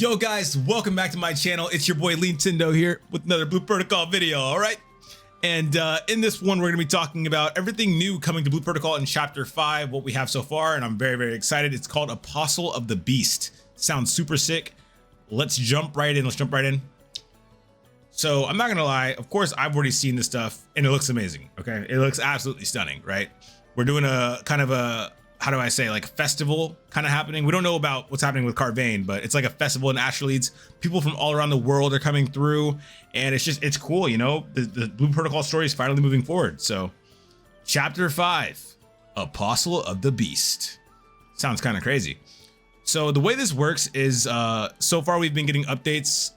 Yo guys, welcome back to my channel. It's your boy Nintendo here with another Blue Protocol video, all right? And in this one, we're gonna be talking about everything new coming to Blue Protocol in Chapter 5, what we have so far, and I'm very excited. It's called Apostle of the Beast. Sounds super sick. Let's jump right in. So I'm not gonna lie, of course, I've already seen this stuff and it looks amazing, okay? It looks absolutely stunning, right? We're doing a kind of a, how do I say, like a festival kind of happening. We don't know about what's happening with Carvane, but it's like a festival in Astraleeds. People from all around the world are coming through, and it's cool, you know? The Blue Protocol story is finally moving forward. So Chapter 5, Apostle of the Beast. Sounds kind of crazy. So the way this works is, so far we've been getting updates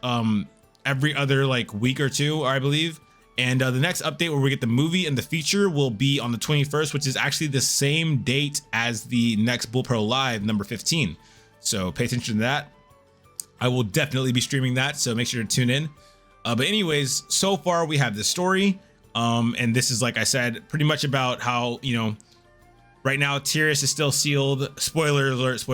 every other like week or two, I believe. And the next update where we get the movie and the feature will be on the 21st, which is actually the same date as the next Bull Pro Live number 15. So pay attention to that. I will definitely be streaming that, so make sure to tune in. But anyways, so far we have the story. And this is, like I said, pretty much about how, you know, right now Tyrus is still sealed. Spoiler alert.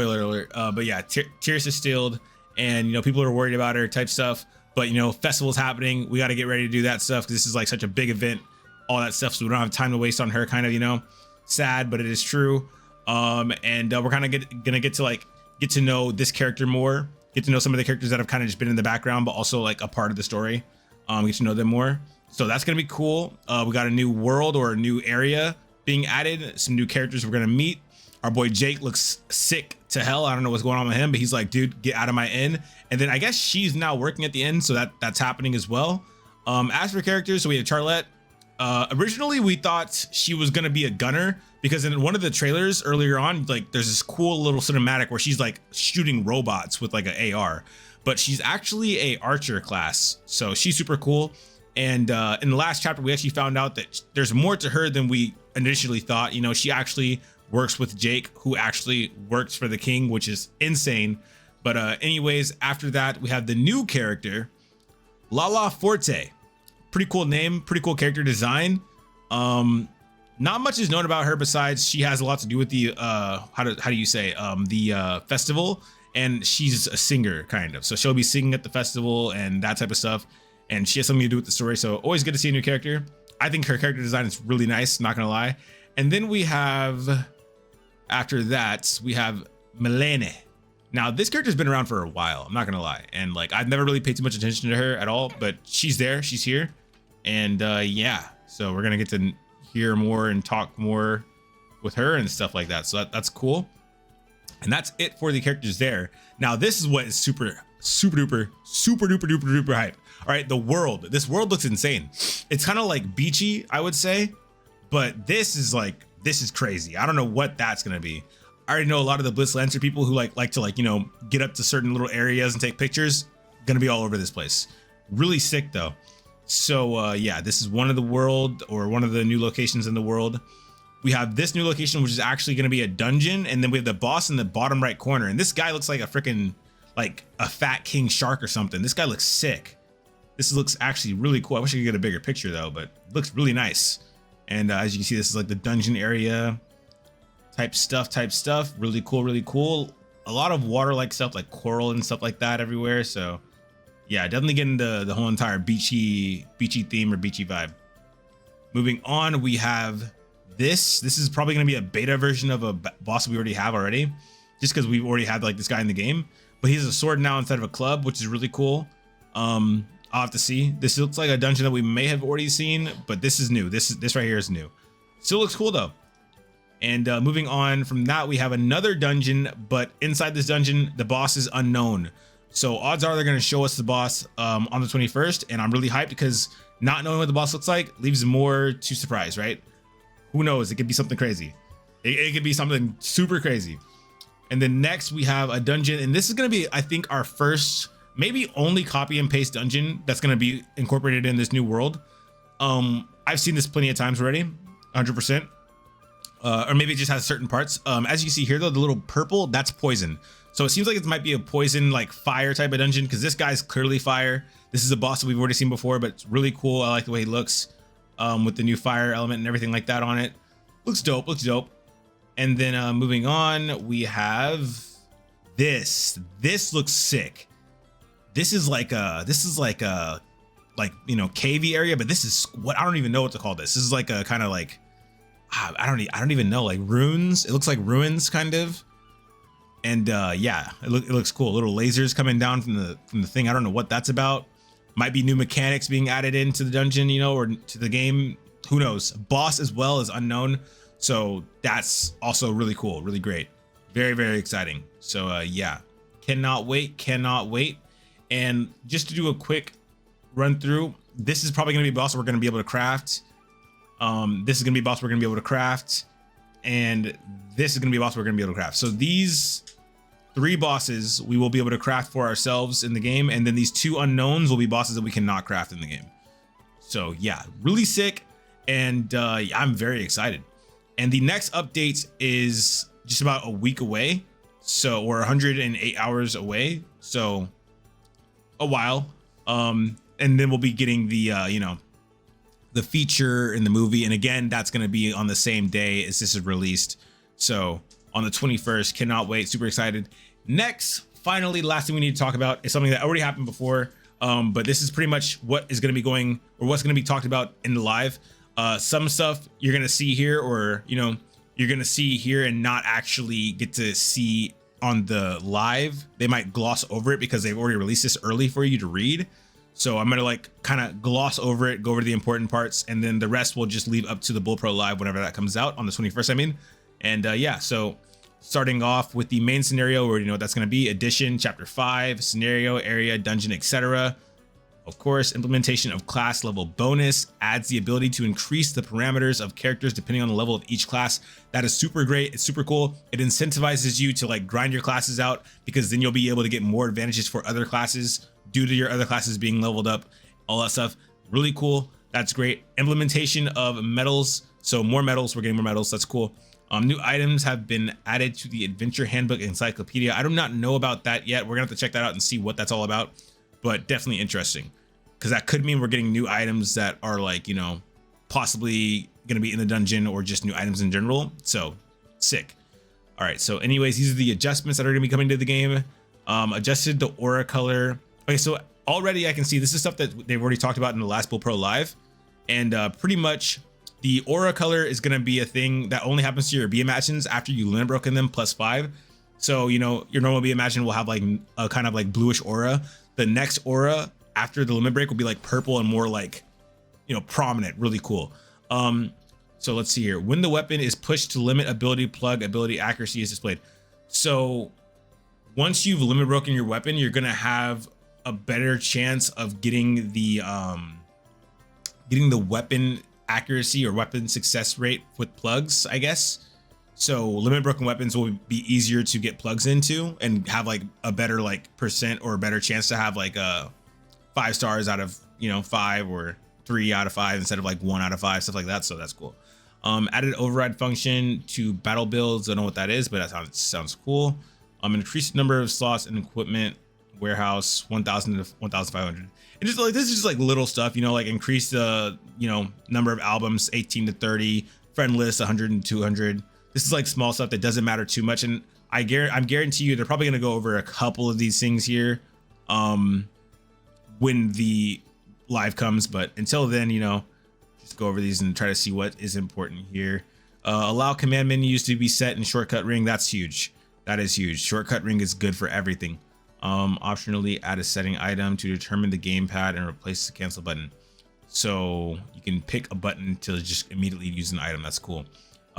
But yeah, Tyrus is sealed, and, you know, people are worried about her type stuff. But, you know, festival's happening. We got to get ready to do that stuff because this is like such a big event, all that stuff. So we don't have time to waste on her, kind of, you know, sad, but it is true. And we're kind of gonna get to know this character more, get to know some of the characters that have kind of just been in the background, but also like a part of the story. Get to know them more. So that's gonna be cool. We got a new world or a new area being added, some new characters we're gonna meet. Our boy Jake looks sick to hell. I don't know what's going on with him, but he's like, dude, get out of my inn. And then I guess she's now working at the inn, so that's happening as well. As for characters, so we have Charlotte. Originally we thought she was gonna be a gunner, because in one of the trailers earlier on, like there's this cool little cinematic where she's like shooting robots with like an AR, but she's actually a archer class, so she's super cool. And in the last chapter, we actually found out that there's more to her than we initially thought. You know, she actually works with Jake, who actually works for the king, which is insane. But anyways, after that, we have the new character, Lala Forte. Pretty cool name, pretty cool character design. Not much is known about her besides she has a lot to do with the how do you say, the festival, and she's a singer kind of. So she'll be singing at the festival and that type of stuff, and she has something to do with the story. So always good to see a new character. I think her character design is really nice, not gonna lie. And then we have, after that, we have Milene. Now this character's been around for a while, I'm not gonna lie, and like I've never really paid too much attention to her at all, but she's there, she's here. And yeah, so we're gonna get to hear more and talk more with her and stuff like that, so that's cool. And that's it for the characters there. Now this is what is super duper hype. All right, the world, this world looks insane. It's kind of like beachy, I would say, but this is crazy. I don't know what that's gonna be. I already know a lot of the Blitz Lancer people who like to, you know, get up to certain little areas and take pictures. Gonna be all over this place. Really sick though. So yeah, this is one of the world, or one of the new locations in the world. We have this new location, which is actually gonna be a dungeon, and then we have the boss in the bottom right corner. And this guy looks like a freaking, like a fat king shark or something. This guy looks sick. This looks actually really cool. I wish I could get a bigger picture though, but it looks really nice. And as you can see, this is like the dungeon area type stuff. Really cool. A lot of water like stuff, like coral and stuff like that everywhere. So yeah, definitely getting the whole entire beachy theme or beachy vibe. Moving on, we have this is probably going to be a beta version of a boss we already have just because we've already had like this guy in the game, but he has a sword now instead of a club, which is really cool. I'll have to see. This looks like a dungeon that we may have already seen, but this is new. This right here is new. Still looks cool though. And moving on from that, we have another dungeon, but inside this dungeon, the boss is unknown. So odds are they're going to show us the boss on the 21st, and I'm really hyped because not knowing what the boss looks like leaves more to surprise, right? Who knows? It could be something crazy. It could be something super crazy. And then next we have a dungeon, and this is going to be, I think, our first, maybe only copy and paste dungeon that's going to be incorporated in this new world. I've seen this plenty of times already, 100%. Or maybe it just has certain parts. As you see here though, the little purple, that's poison. So it seems like it might be a poison, like fire type of dungeon, because this guy's clearly fire. This is a boss that we've already seen before, but it's really cool. I like the way he looks with the new fire element and everything like that on it. Looks dope. And then moving on, we have this. This looks sick. This is like a like, you know, cavey area, but this is what I don't even know what to call this. This is like a kind of like I don't even know, like ruins. It looks like ruins kind of. And yeah, it looks cool. Little lasers coming down from the thing. I don't know what that's about. Might be new mechanics being added into the dungeon, you know, or to the game. Who knows? Boss as well is unknown. So that's also really cool, really great. Very, very exciting. So yeah, cannot wait. And just to do a quick run through, this is probably going to be a boss we're going to be able to craft. This is going to be a boss we're going to be able to craft. And this is going to be a boss we're going to be able to craft. So these 3 bosses we will be able to craft for ourselves in the game. And then these 2 unknowns will be bosses that we cannot craft in the game. So yeah, really sick. And I'm very excited. And the next update is just about a week away. So we're 108 hours away. So a while. And then we'll be getting the, you know, the feature in the movie. And again, that's going to be on the same day as this is released. So on the 21st, cannot wait. Super excited. Next, finally, last thing we need to talk about is something that already happened before. But this is pretty much what is going to be going, or what's going to be talked about in the live. Some stuff you're going to see here, or, you know, you're going to see here and not actually get to see on the live. They might gloss over it because they've already released this early for you to read. So I'm going to like kind of gloss over it, go over the important parts, and then the rest will just leave up to the Bull Pro Live whenever that comes out on the 21st, I mean. And yeah, so starting off with the main scenario, where you know what that's going to be: edition, chapter 5, scenario, area, dungeon, etc. Of course, implementation of class level bonus adds the ability to increase the parameters of characters depending on the level of each class. That is super great. It's super cool. It incentivizes you to like grind your classes out, because then you'll be able to get more advantages for other classes due to your other classes being leveled up, all that stuff. Really cool. That's great. Implementation of medals. So more medals, we're getting more medals. That's cool. New items have been added to the Adventure Handbook Encyclopedia. I do not know about that yet. We're gonna have to check that out and see what that's all about, but definitely interesting, because that could mean we're getting new items that are like, you know, possibly gonna be in the dungeon, or just new items in general. So sick. All right, so anyways, these are the adjustments that are gonna be coming to the game. Adjusted the aura color. Okay, so already I can see this is stuff that they've already talked about in the last Bull Pro Live, and pretty much the aura color is going to be a thing that only happens to your B imagines after you limit broken them +5. So, you know, your normal B imagine will have like a kind of like bluish aura. The next aura after the limit break will be like purple and more like, you know, prominent. Really cool. So let's see here. When the weapon is pushed to limit ability plug, ability accuracy is displayed. So once you've limit broken your weapon, you're going to have a better chance of getting the weapon accuracy or weapon success rate with plugs, I guess. So limit broken weapons will be easier to get plugs into and have like a better like percent or a better chance to have like a 5 stars out of, you know, 5, or 3 out of 5 instead of like 1 out of 5, stuff like that. So that's cool. Added override function to battle builds. I don't know what that is, but that sounds cool. Increased number of slots and equipment warehouse 1,000 to 1,500. And just like this is just like little stuff, you know, like increase the, you know, number of albums 18 to 30, friend list 100 and 200. This is like small stuff that doesn't matter too much, and I'm guarantee you they're probably gonna go over a couple of these things here when the live comes. But until then, you know, just go over these and try to see what is important here. Allow command menus to be set in shortcut ring. That's huge. That is huge. Shortcut ring is good for everything. Optionally add a setting item to determine the gamepad and replace the cancel button. So you can pick a button to just immediately use an item. That's cool.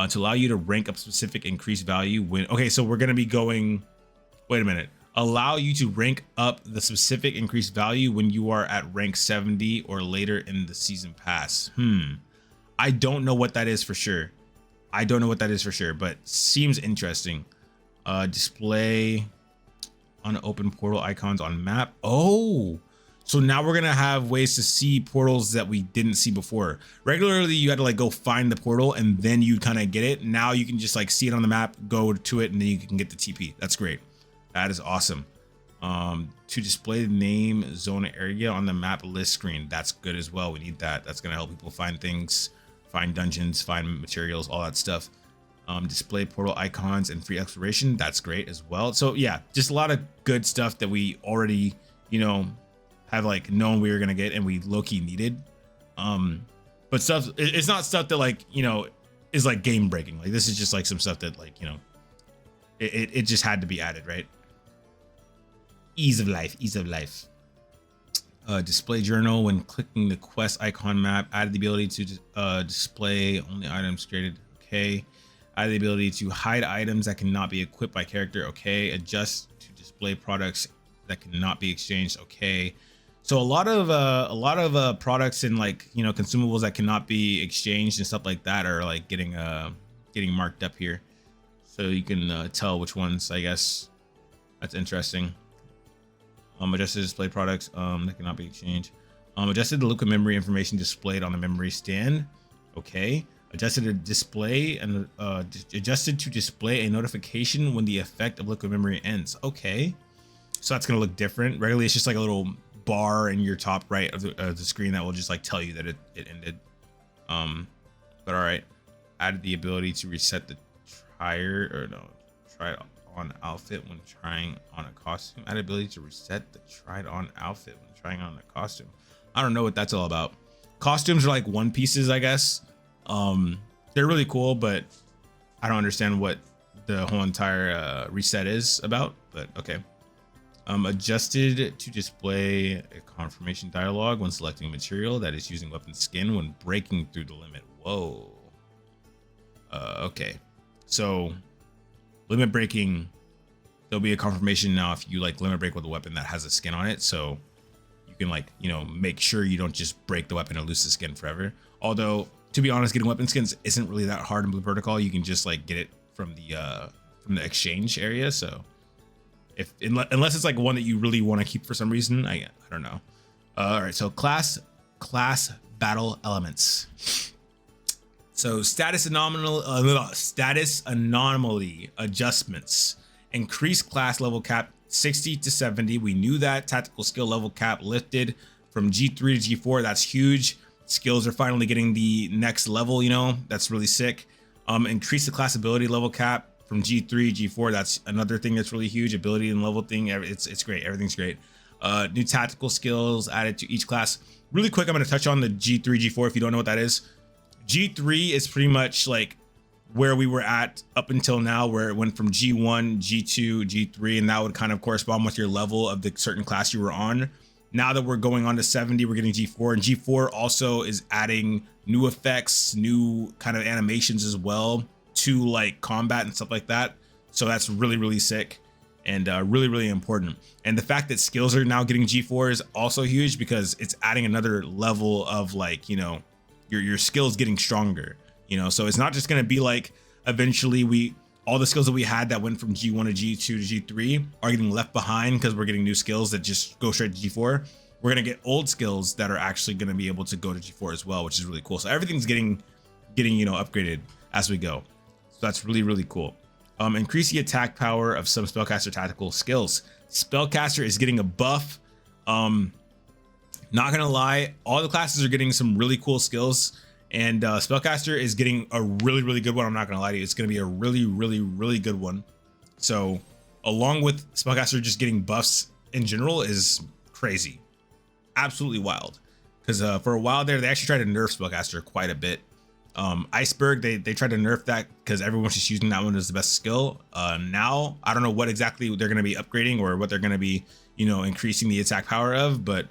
To allow you to rank up specific increased value when, okay, so we're going to be going, wait a minute. Allow you to rank up the specific increased value when you are at rank 70 or later in the season pass. I don't know what that is for sure. But seems interesting. Display on open portal icons on map. Oh, so now we're gonna have ways to see portals that we didn't see before. Regularly you had to like go find the portal and then you kind of get it. Now you can just like see it on the map, go to it, and then you can get the TP. That's great. That is awesome. To display the name zone area on the map list screen. That's good as well. We need that. That's gonna help people find things, find dungeons, find materials, all that stuff. Display portal icons and free exploration. That's great as well. So yeah, just a lot of good stuff that we already you know, have like known we were gonna get and we low-key needed. But stuff, it's not stuff that like, you know, is like game breaking. Like this is just like some stuff that like, you know, it just had to be added, right? Ease of life, ease of life. Display journal when clicking the quest icon map. Added the ability to display only items created. Okay. Added the ability to hide items that cannot be equipped by character. Okay. Adjust to display products that cannot be exchanged. Okay. So a lot of products and like, you know, consumables that cannot be exchanged and stuff like that are like getting marked up here, so you can tell which ones. I guess that's interesting. Adjusted display products that cannot be exchanged. Adjusted the liquid memory information displayed on the memory stand. Okay. Adjusted to display and adjusted to display a notification when the effect of liquid memory ends. Okay. So that's gonna look different. Regularly, it's just like a little bar in your top right of the screen that will just like tell you that it ended. But all right. Added the ability to reset the try on outfit when trying on a costume. Added ability to reset the tried on outfit when trying on a costume. I don't know what that's all about. Costumes are like one pieces, I guess. They're really cool, but I don't understand what the whole entire reset is about, but okay. Adjusted to display a confirmation dialogue when selecting material that is using weapon skin when breaking through the limit. Whoa. Okay. So limit breaking, there'll be a confirmation now if you like limit break with a weapon that has a skin on it, so you can like, you know, make sure you don't just break the weapon and lose the skin forever. Although to be honest, getting weapon skins isn't really that hard in Blue Protocol. You can just like get it from the exchange area. So unless it's like one that you really want to keep for some reason, I don't know. All right, so class battle elements. So status anomaly adjustments. Increase class level cap 60 to 70. We knew that. Tactical skill level cap lifted from G3 to G4. That's huge. Skills are finally getting the next level, you know, that's really sick. Increase the class ability level cap from G3 G4. That's another thing that's really huge. Ability and level thing, it's great. Everything's great. New tactical skills added to each class. Really quick, I'm going to touch on the G3 G4 if you don't know what that is. G3 is pretty much like where we were at up until now, where it went from G1, G2, G3, and that would kind of correspond with your level of the certain class you were on. Now that we're going on to 70, we're getting G4, and G4 also is adding new effects, new kind of animations as well to like combat and stuff like that. So that's really, really sick and really, really important. And the fact that skills are now getting G4 is also huge because it's adding another level of like, you know, your skills getting stronger, you know. So it's not just going to be like eventually all the skills that we had that went from G1 to G2 to G3 are getting left behind because we're getting new skills that just go straight to G4. We're going to get old skills that are actually going to be able to go to G4 as well, which is really cool. So everything's getting, you know, upgraded as we go. So that's really, really cool. Increase the attack power of some spellcaster tactical skills. Spellcaster is getting a buff. Not gonna lie, all the classes are getting some really cool skills, and Spellcaster is getting a really, really good one. I'm not gonna lie to you, it's gonna be a really, really, really good one. So along with Spellcaster just getting buffs in general is crazy, absolutely wild. Because for a while there, they actually tried to nerf Spellcaster quite a bit. Iceberg, they tried to nerf that because everyone's just using that one as the best skill. Now I don't know what exactly they're gonna be upgrading or what they're gonna be, you know, increasing the attack power of, but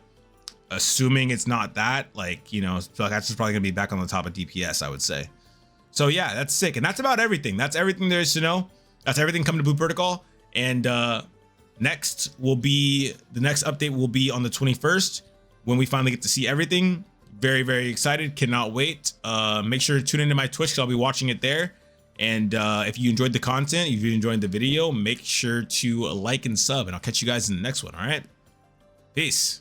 assuming it's not that, like, you know, Spellcaster's probably gonna be back on the top of DPS, I would say. So yeah, that's sick. And that's about everything. That's everything there is to know. That's everything coming to Blue Protocol. And next will be, the next update will be on the 21st when we finally get to see everything. Very, very excited. Cannot wait. Make sure to tune into my Twitch because I'll be watching it there. And if you enjoyed the content, if you enjoyed the video, make sure to like and sub, and I'll catch you guys in the next one. All right. Peace.